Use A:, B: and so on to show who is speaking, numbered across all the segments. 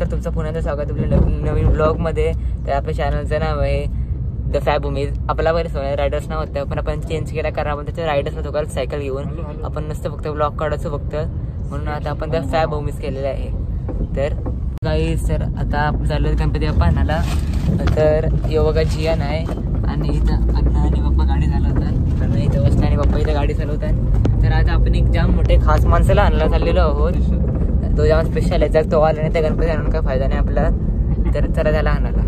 A: Sir तुमचं पुन्हा स्वागत आपल्या नवीन ब्लॉगमध्ये. तर आपल्या चॅनलचं नाव आहे द फॅब उमेद. आपला बरेच रायडर्स नाव होतं पण आपण चेंज केला कारण आपण त्याच्या रायडर्स होतो काल सायकल घेऊन आपण नसतं फक्त ब्लॉग काढायचो फक्त, म्हणून आता आपण द फॅब उमेद केलेलं आहे. तर काही सर आता चालू गणपती बाप्पा आणायला. तर यो बघा जियान आहे आणि इथं अण्णा आणि बाप्पा गाडी चालवतात. अण्णा इथं बसला आणि बाप्पा इथं गाडी चालवतात. तर आता आपण एक जाम मोठे खास माणसाला आणला चाललेलो आहोत. तो जाम स्पेशल आहे. जर तो आला नाही त्या गणपती आणून काय फायदा नाही आपला. तर चला त्याला आणायला.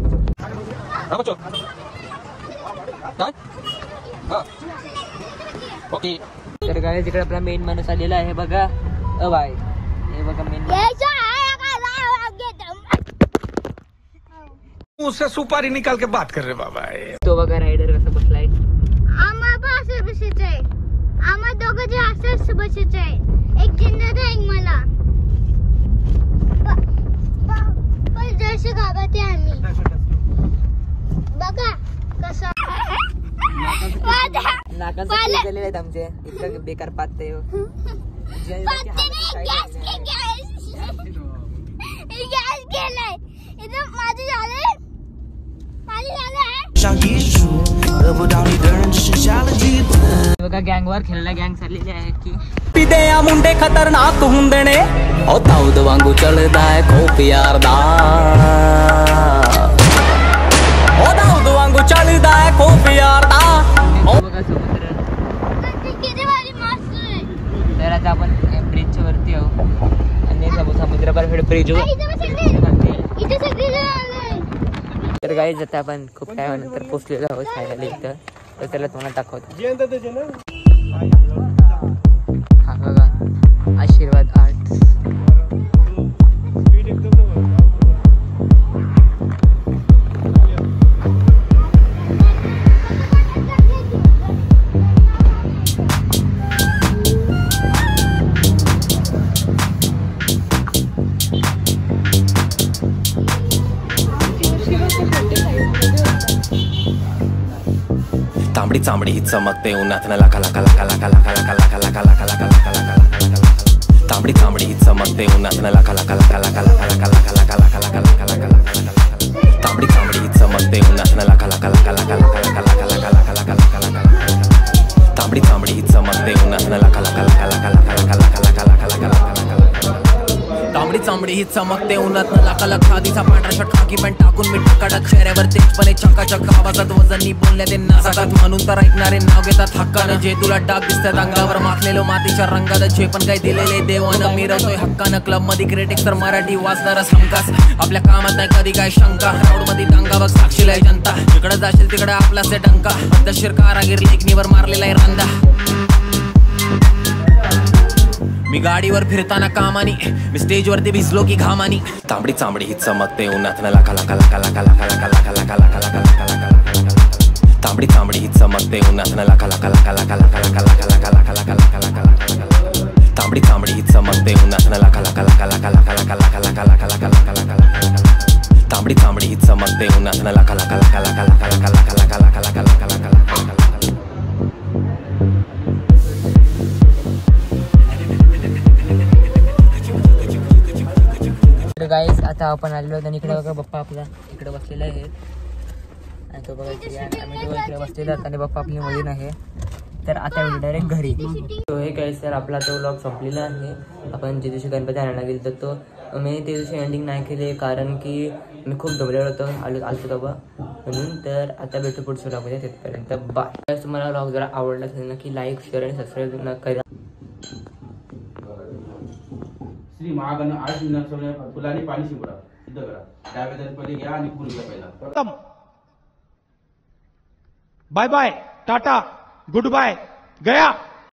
A: तर काय तिकडे आपला मेन माणूस आलेला आहे बघा. बाय हे बघा मेन
B: उससे सुपारी निकाल के बात कर रहे बाबा.
A: तो बघा रायडर कसा बसलाय.
C: आम्हा दोघं असंच बसायचं आहे. एक जिंदा एक मला पण जसे गावात आम्ही बघा कसं
A: नाकांचे आमचे इतकं बेकार पाते बघा गँगवर खेळला गँग चाललेली आहे की
D: पिदे मुंडे खतरनाक हुंदे ने ओ दाऊद वांगू चलदा है खूप यारदा ओ दाऊद वांगू चलदा है खूप यारदा.
A: बघा समुद्र. तर आता आपण ब्रिजच्या वरती आहोत आणि समुद्र पर ब्रिज. तर गाईज आता आपण खूप टायमानंतर पोहोचलेलो आहोत फायनली इथं. तर त्याला तुम्हाला दाखवतो. हा बघा आशीर्वाद आर्ट्स.
D: तांबडी चांबडी चमकते उन्हात लाका लाका लाका लाका लाका लाका लाका लाका लाका लाका लाका लाका. तांबडी चांबडी चमकते उन्हात लाका लाका लाका लाका लाका लाका लाका लाका लाका लाका लाका लाका लाका. तांबडी चांबडी चमकते उन्हात लाका लाका लाका लाका लाका लाका लाका लाका लाका लाका लाका लाका. तांबडी चांबडी चमकते उन्हात लाका लाका लाका लाका लाका लाका लाका लाका लाका लाका लाका. तांबडी चांबडी ही चमकते उन्हात लाका लाका. आधीचा पांढरा शर्ट खाकी पॅन्ट टाकून मी टाकाटाक चेहऱ्यावर तेजपणे चकाचक आवाजात वजनी बोलण्यात नासाकात म्हणून तर ऐकणारे नाव घेतात हक्कानं. जे तुला डाग दिसतात अंगावर माखलेलो मातीच्या रंगात जे पण काही दिलेले देवानं मिरवतोय हक्कानं. क्लब मध्ये क्रिटिक्स तर मराठी वाचणारच हमखास. आपल्या कामात नाही कधी काय शंका. क्राऊड मध्ये दंगा बघ साक्षीला जनता. जिकडे जाशील तिकडे आपला से डंका. पद्धतशीर कारागीर लेखणीवर मारलेला आहे रांदा. मी गाडीवर फिरताना कामानी मी स्टेजवरती भिजलो की घामानी. तांबडी चांबडी ही चमकते उन्हात लाका लाका लाका लाका लाका लाका लाका लाका लाका लाका लाका लाका लाका. तांबडी चांबडी ही चमकते उन्हात लाका लाका लाका लाका लाका लाका लाका लाका लाका लाका लाका लाका लाका. तांबडी चांबडी ही चमकते उन्हात लाका लाका लाका लाका लाका लाका लाका लाका लाका लाका लाका लाका लाका. तांबडी चांबडी ही चमकते उन्हात लाका लाका लाका लाका लाका लाका लाका लाका लाका लाका लाका लाका लाका.
A: गाईज आता आपण आलेलो आणि इकडे बघा बाप्पा आपला इकडे बसलेला आहे आणि तो बघा आम्ही तो इकडे बसलेला आणि बाप्पा आपली मधीन आहे. तर आता डायरेक्ट घरी. तो हे काय सर आपला तो व्लॉग संपलेला आहे. आपण ज्या दिवशी गणपती आणायला गेलो तर तो मी त्या दिवशी एंडिंग नाही केली कारण की मी खूप दमलेलो होतो आलतो तेव्हा म्हणून. तर आता भेटू पुढच्या व्लॉगमध्ये. तिथपर्यंत बाय. तुम्हाला व्लॉग जरा आवडला असेल नक्की लाईक शेअर आणि सबस्क्राईब न करा.
E: श्री महागण 8 मिनिट फुलांनी पाणी शिंपडा सिद्ध करा. डाव्या पहिले घ्या आणि पूर्ण पहिला.
B: Bye bye tata good bye गया.